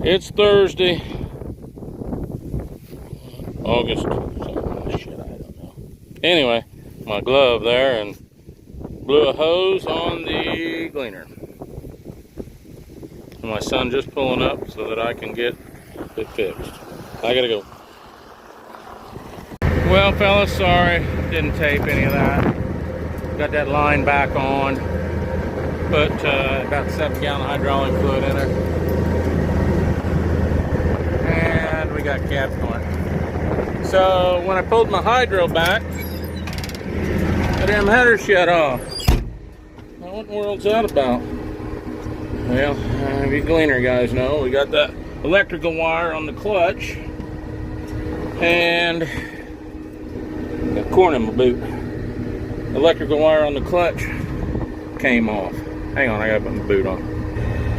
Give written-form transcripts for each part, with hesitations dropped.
It's Thursday, August. Shit, I don't know. Anyway, my glove there, and blew a hose on the gleaner. And my son just pulling up so that I can get it fixed. I gotta go. Well, fellas, sorry, didn't tape any of that. Got that line back on. Put about 7-gallon hydraulic fluid in her. And we got cabs going. So when I pulled my hydro back, the damn header shut off. Now what in the world's that about? Well, you gleaner guys know, we got that electrical wire on the clutch and got corn in my boot. Electrical wire on the clutch came off. Hang on, I gotta put my boot on.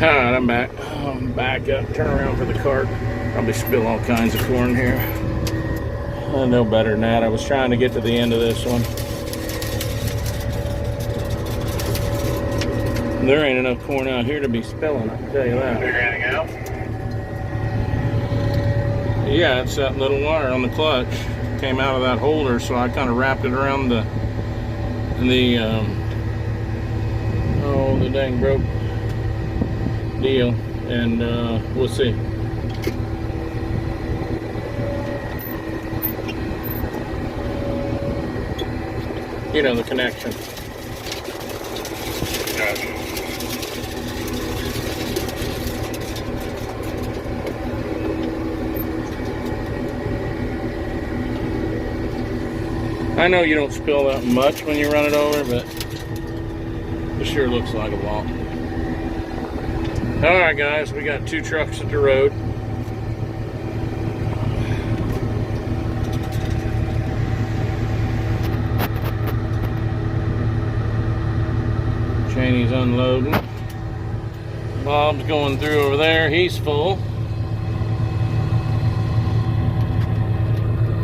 Alright, I'm back. I'm back up. Turn around for the cart. Probably spill all kinds of corn here. I know better than that. I was trying to get to the end of this one. There ain't enough corn out here to be spilling, I can tell you that. Figuring out? Yeah, it's that little wire on the clutch. Came out of that holder, so I kind of wrapped it around the dang broke deal, and we'll see. You know, the connection. Gotcha. I know you don't spill that much when you run it over, but it sure looks like a lot. Alright guys, we got 2 trucks at the road. Cheney's unloading. Bob's going through over there, he's full.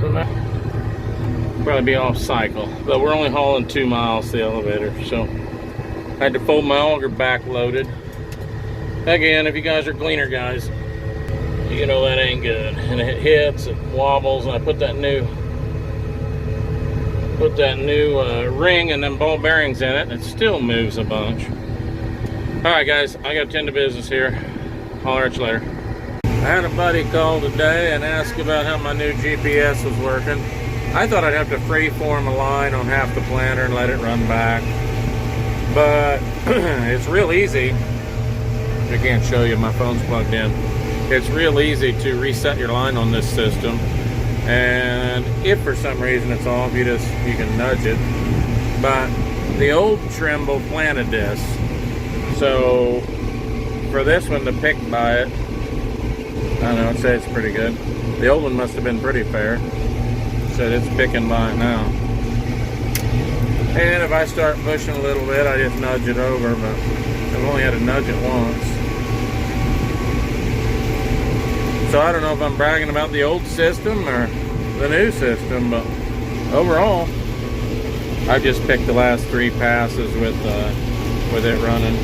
So now, probably be off cycle, but we're only hauling 2 miles the elevator, so I had to fold my auger back loaded. Again, if you guys are gleaner guys, you know that ain't good. And it hits, it wobbles, and I put that new ring and them ball bearings in it, and it still moves a bunch. Alright guys, I got to tend to business here. Holler at you later. I had a buddy call today and ask about how my new GPS was working. I thought I'd have to freeform a line on half the planter and let it run back. But it's real easy. I can't show you, my phone's plugged in. It's real easy to reset your line on this system. And if for some reason it's off, you can nudge it. But the old Trimble planted this. So for this one to pick by it, I don't know, I'd say it's pretty good. The old one must have been pretty fair. Said it's picking by it now. And if I start pushing a little bit, I just nudge it over, but I've only had to nudge it once. So I don't know if I'm bragging about the old system or the new system, but overall, I just picked the last 3 passes with it running.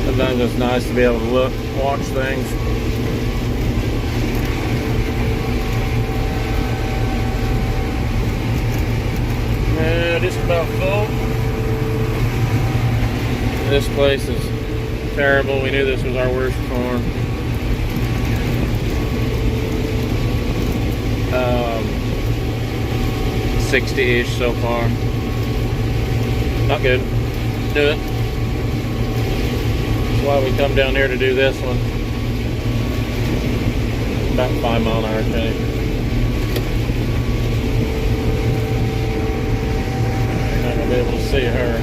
Sometimes it's nice to be able to watch things. Just about full. This place is terrible. We knew this was our worst corn. 60-ish so far. Not good. Do it. That's why we come down here to do this one. About 5 mile an hour change. Not gonna be able to see her.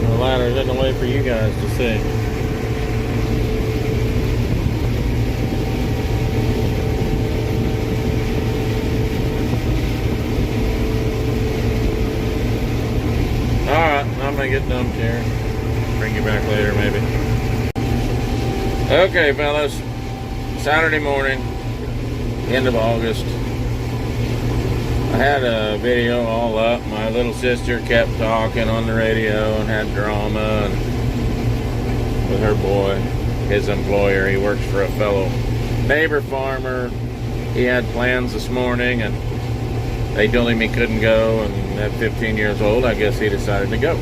The ladder's in the way for you guys to see. Alright, I'm gonna get dumped here. Bring you back later, maybe. Okay, fellas. Saturday morning. end of August. I had a video all up. My little sister kept talking on the radio and had drama with her boy, his employer. He works for a fellow neighbor farmer. He had plans this morning and they told him he couldn't go, and at 15 years old, I guess he decided to go.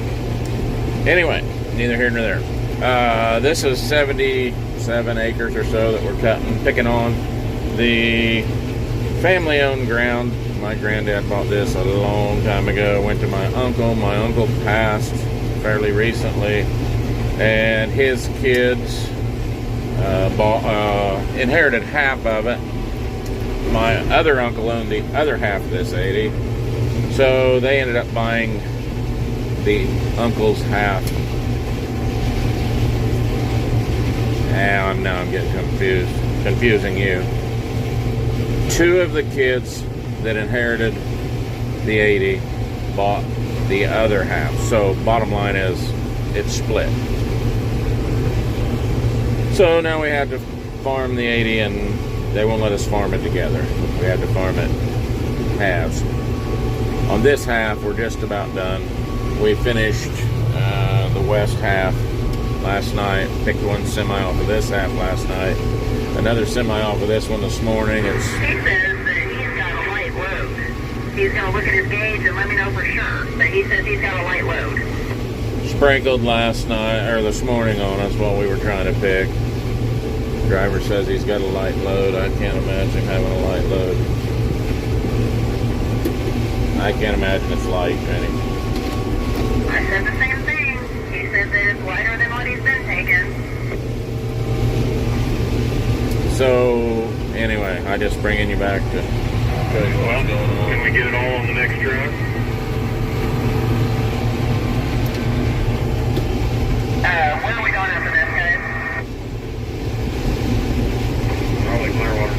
Anyway, neither here nor there. This is 77 acres or so that we're picking on. The family-owned ground. My granddad bought this a long time ago. Went to my uncle. My uncle passed fairly recently, and his kids inherited half of it. My other uncle owned the other half of this 80, so they ended up buying the uncle's half. Now I'm getting confusing you. Two of the kids that inherited the 80 bought the other half. So bottom line is it's split. So now we had to farm the 80 and they won't let us farm it together. We had to farm it halves. On this half, we're just about done. We finished the west half last night. Picked one semi off of this half last night. Another semi off of this one this morning. He says that he's got a light load. He's going to look at his gauge and let me know for sure. But he says he's got a light load. Sprinkled last night, or this morning on us while we were trying to pick. Driver says he's got a light load. I can't imagine having a light load. I can't imagine it's light, Jenny. I said the same thing. He said that it's lighter than what he's been taking. So, anyway, I just bringing you back to show you what's going on. Can we get it all on the next truck? Where are we going after this, guys? Probably Clearwater.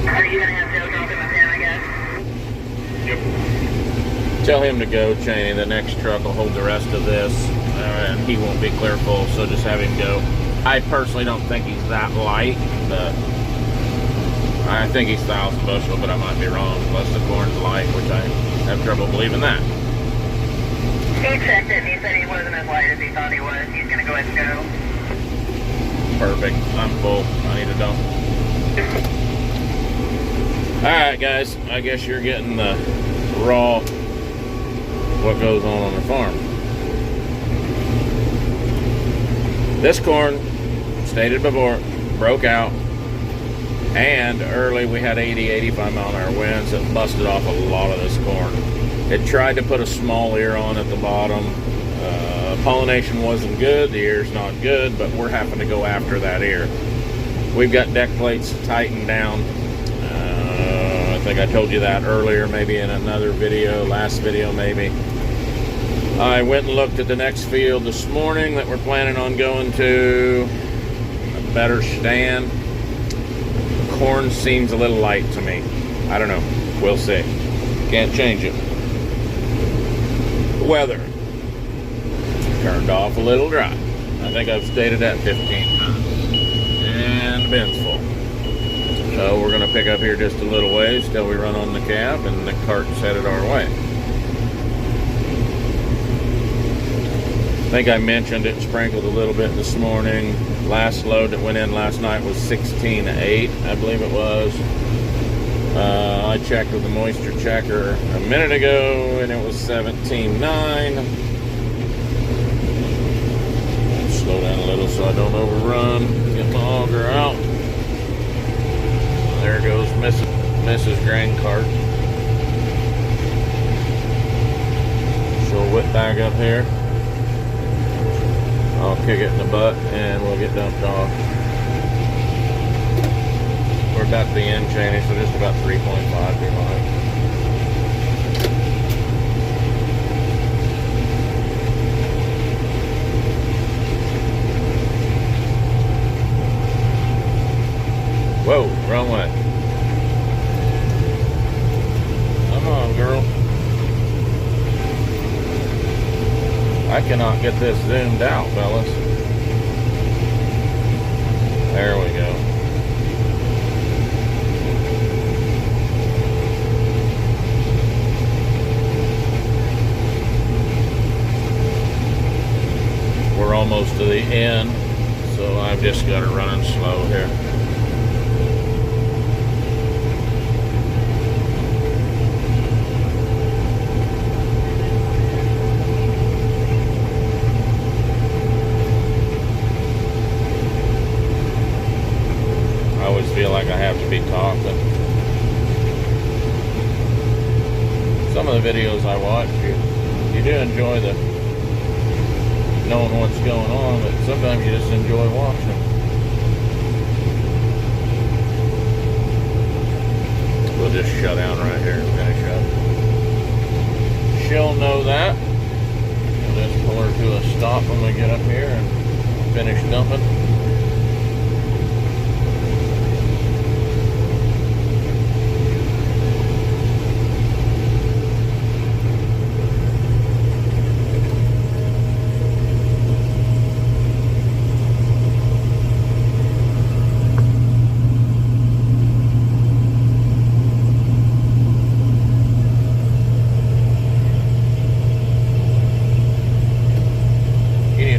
Are you going to have Joe drop in the pan, I guess? Yep. Tell him to go, Cheney. The next truck will hold the rest of this, and he won't be clear full, so just have him go. I personally don't think he's that light, but I think he's 1,000 bushel, but I might be wrong, unless the corn's light, which I have trouble believing that. He checked it and he said he wasn't as light as he thought he was. He's going to go ahead and go. Perfect. I'm full. I need a dump. Alright, guys. I guess you're getting the raw what goes on the farm. This corn, stated before, broke out, and early we had 80-85 mile an hour winds that busted off a lot of this corn. It tried to put a small ear on at the bottom. Pollination wasn't good, the ear's not good, but we're having to go after that ear. We've got deck plates tightened down. I think I told you that earlier, maybe in another video, last video maybe. I went and looked at the next field this morning that we're planning on going to. A better stand. The corn seems a little light to me. I don't know. We'll see. Can't change it. The weather turned off a little dry. I think I've stated that 15 times. And the bin's full. So we're going to pick up here just a little ways till we run on the cab and the cart's headed our way. I think I mentioned it sprinkled a little bit this morning. Last load that went in last night was 16.8, I believe it was. I checked with the moisture checker a minute ago and it was 17.9. Slow down a little so I don't overrun. Get my auger out. There goes Mrs. Grain Cart. She'll whip back up here. I'll kick it in the butt and we'll get dumped off. We're about to the end, Cheney, so just about 3.5 be mine. Whoa, wrong way. Come on, girl. I cannot get this zoomed out, fellas. There we go. We're almost to the end, so I've just got it running slow here. I always feel like I have to be talking. Some of the videos I watch, you do enjoy the knowing what's going on, but sometimes you just enjoy watching them. We'll just shut down right here and finish up. She'll know that. We'll just pull her to a stop when we get up here and finish dumping.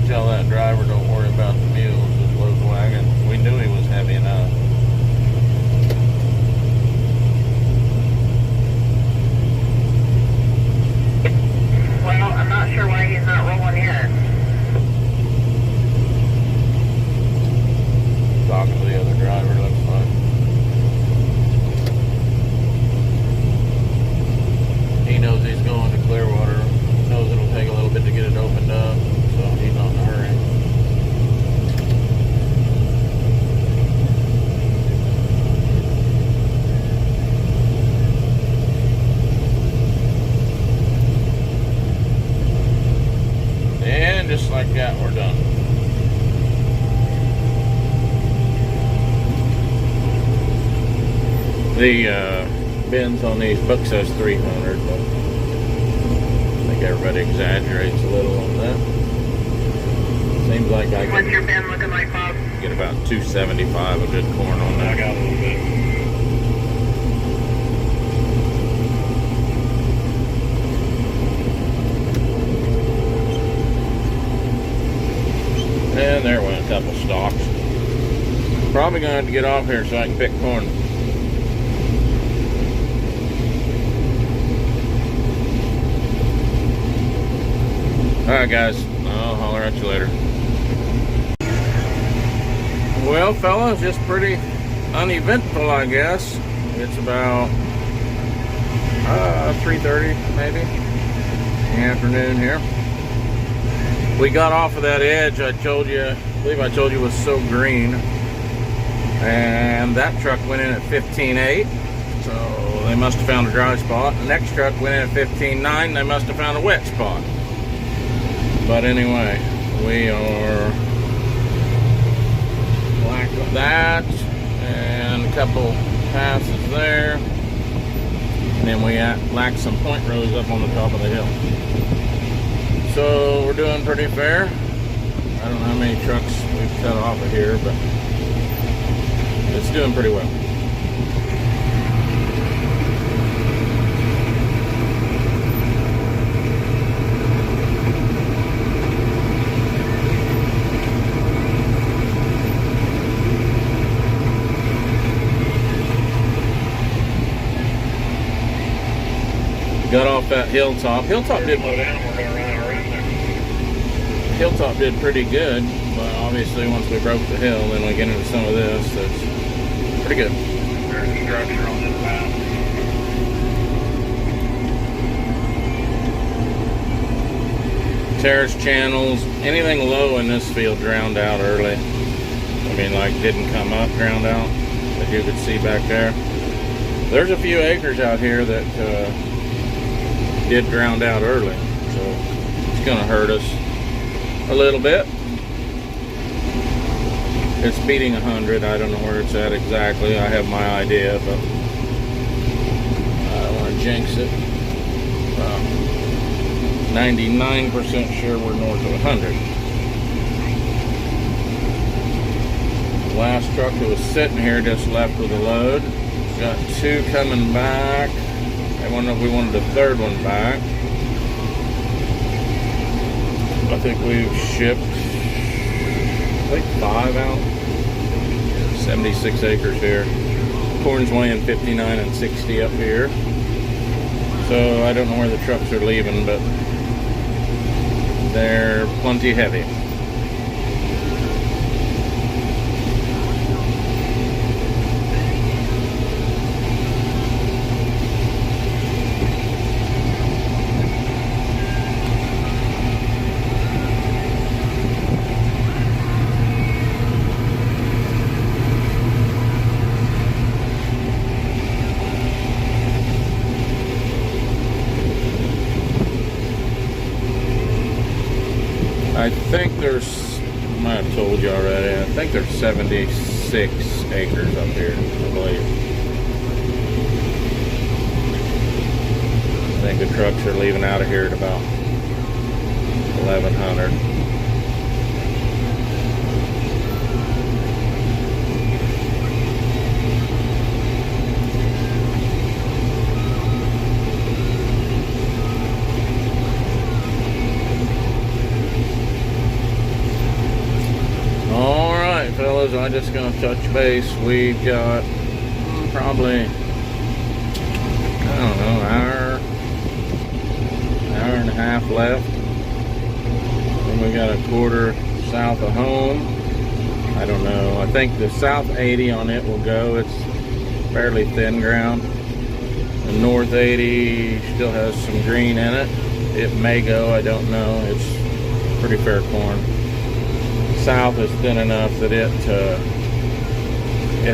Tell that driver don't worry about the mules, this load wagon. We knew he was heavy enough. Well, I'm not sure why he's not rolling in. Talking to the other driver, looks like. He knows he's going to Clearwater, knows it'll take a little bit to get it opened up. So he's not in a hurry. And just like that, we're done. The bins on these books says 300, but I think everybody exaggerates a little on that. Seems like I What's your can bin looking like, Bob? get about 275 a good corn on I that. got a little bit. And there went a couple stalks. Probably gonna have to get off here so I can pick corn. Alright guys, I'll holler at you later. Well fellas, just pretty uneventful I guess. It's about 3:30 maybe in the afternoon here. We got off of that edge I believe I told you was so green. And that truck went in at 15.8. So they must have found a dry spot. The next truck went in at 15.9. They must have found a wet spot. But anyway, we are black with that. And a couple passes there. And then we lack some point rows up on the top of the hill. So we're doing pretty fair. I don't know how many trucks we've cut off of here, but it's doing pretty well. Got off that hilltop. Hilltop did Slow down, we're gonna run around there. Hilltop did pretty good, but obviously once we broke the hill, then we get into some of this. That's pretty good. There's a structure on this path. Terrace channels, anything low in this field drowned out early. I mean, like didn't come up, drowned out, that you could see back there. There's a few acres out here that did drown out early, so it's gonna hurt us a little bit. It's beating 100. I don't know where it's at exactly. I have my idea, but I don't want to jinx it. 99% sure we're north of 100. The last truck that was sitting here just left with a load. Got 2 coming back. I wonder if we wanted a third one back. I think we've shipped, 5 out. 76 acres here. Corn's weighing 59 and 60 up here. So I don't know where the trucks are leaving, but they're plenty heavy. I think there's, I might have told you already, I think there's 76 acres up here, I believe. I think the trucks are leaving out of here at about 1100. Fellas, I'm just going to touch base. We've got probably, I don't know, hour and a half left. And we got a quarter south of home. I don't know. I think the south 80 on it will go. It's fairly thin ground. The north 80 still has some green in it. It may go, I don't know. It's pretty fair corn. South is thin enough that it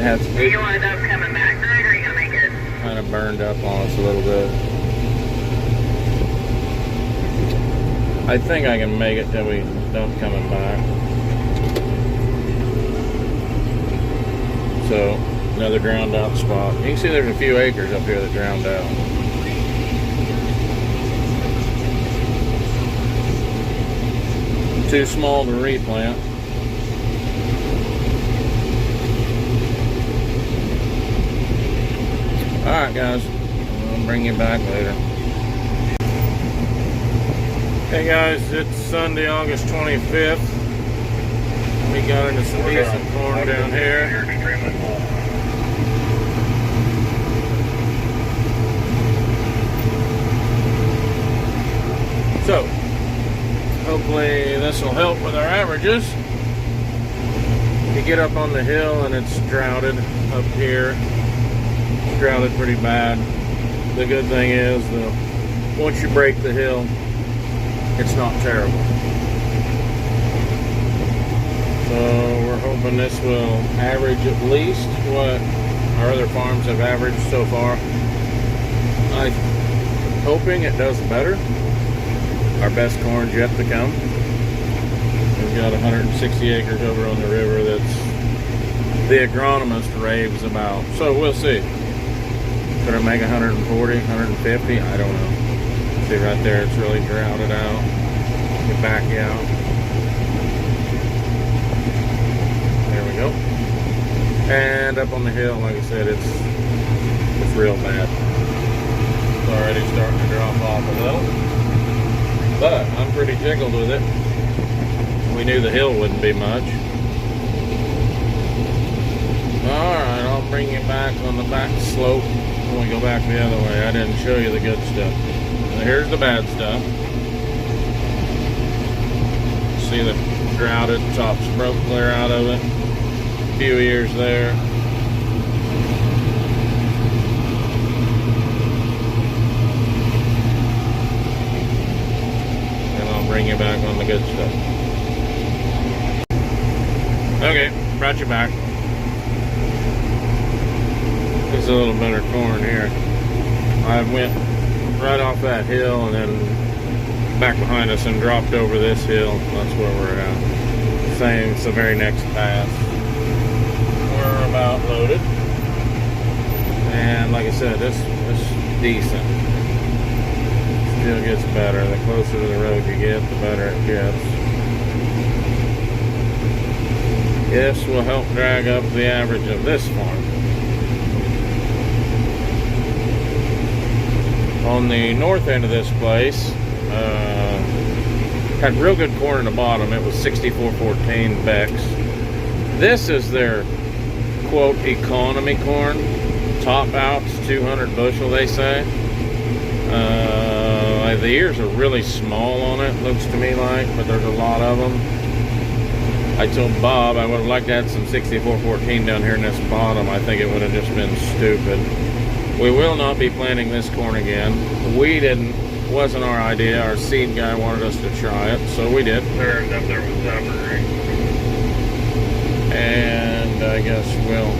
has. Do you want those coming back, Greg, or are you gonna make it? Kind of burned up on us a little bit. I think I can make it till we dump coming back. So another drowned out spot. You can see there's a few acres up here that drowned out. Too small to replant. Alright guys, I'll bring you back later. Hey guys, it's Sunday, August 25th. We got into some decent corn down here. So, hopefully this will help with our averages. You get up on the hill and it's droughted up here. Droughted pretty bad. The good thing is, once you break the hill, it's not terrible. So we're hoping this will average at least what our other farms have averaged so far. I'm hoping it does better. Our best corn's yet to come. We've got 160 acres over on the river that's the agronomist raves about. So we'll see. Could I make 140, 150? I don't know. See right there, it's really droughted out. Get back out. There we go. And up on the hill, like I said, it's real bad. It's already starting to drop off a little. But I'm pretty tickled with it. We knew the hill wouldn't be much. Alright, I'll bring you back on the back slope when we go back the other way. I didn't show you the good stuff. Now here's the bad stuff. See the droughted tops broke clear out of it. A few ears there. And I'll bring you back on the good stuff. Okay, brought you back. There's a little better corn here. I went right off that hill and then back behind us and dropped over this hill. That's where we're at. Same, it's the very next pass. We're about loaded. And like I said, this is decent. It's still gets better. The closer to the road you get, the better it gets. This will help drag up the average of this farm. On the north end of this place, had real good corn in the bottom. It was 6414 Bex. This is their quote economy corn. Top outs 200 bushel, they say. The ears are really small on it, looks to me like, but there's a lot of them. I told Bob I would have liked to have some 6414 down here in this bottom. I think it would have just been stupid. We will not be planting this corn again. Wasn't our idea. Our seed guy wanted us to try it, so we did. There's up there with Zephyr. And I guess we'll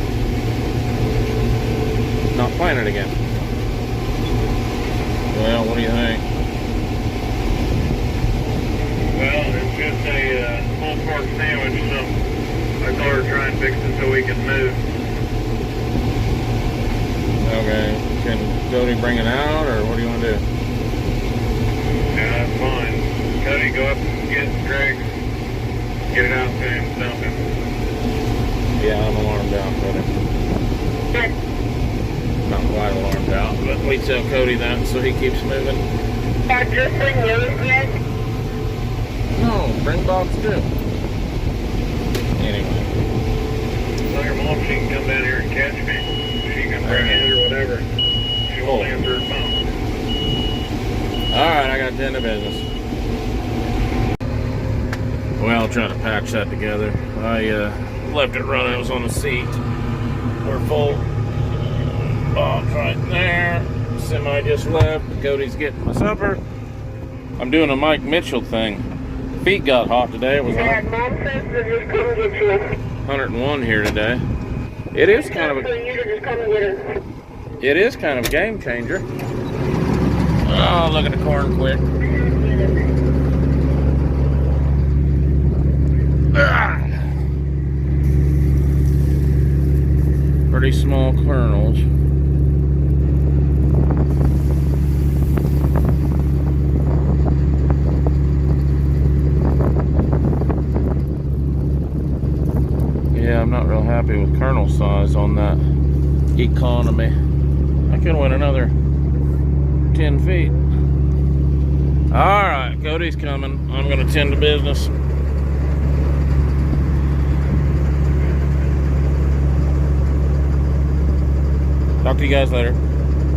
not plant it again. Well, what do you think? Well, it's just a pulled pork sandwich, so I thought we'd try and fix it so we can move. Okay, can Cody bring it out, or what do you want to do? Yeah, that's fine. Cody, go up and get Greg. Get it out to him, dump him. Yeah, I'm alarmed out, Cody. Not quite alarmed out, but we tell Cody that so he keeps moving. Have this one used yet? No, bring Bob's too. Anyway. Tell your mom she can come down here and catch me. She can bring it or whatever. She won't answer her phone. Alright, I got 10 to business. Well, trying to patch that together. I left it running, it was on the seat. We're full. Bob's right there. Semi just left. Cody's getting my supper. I'm doing a Mike Mitchell thing. Feet got hot today. It was Yeah, Mom says to just come get you. 101 here today. It is kind of For you to just come and get us. It is kind of a game changer. Oh, look at the corn quick. Ah. Pretty small kernels. Yeah, I'm not real happy with kernel size on that economy. I could win another 10 feet. Alright, Cody's coming. I'm going to tend to business. Talk to you guys later.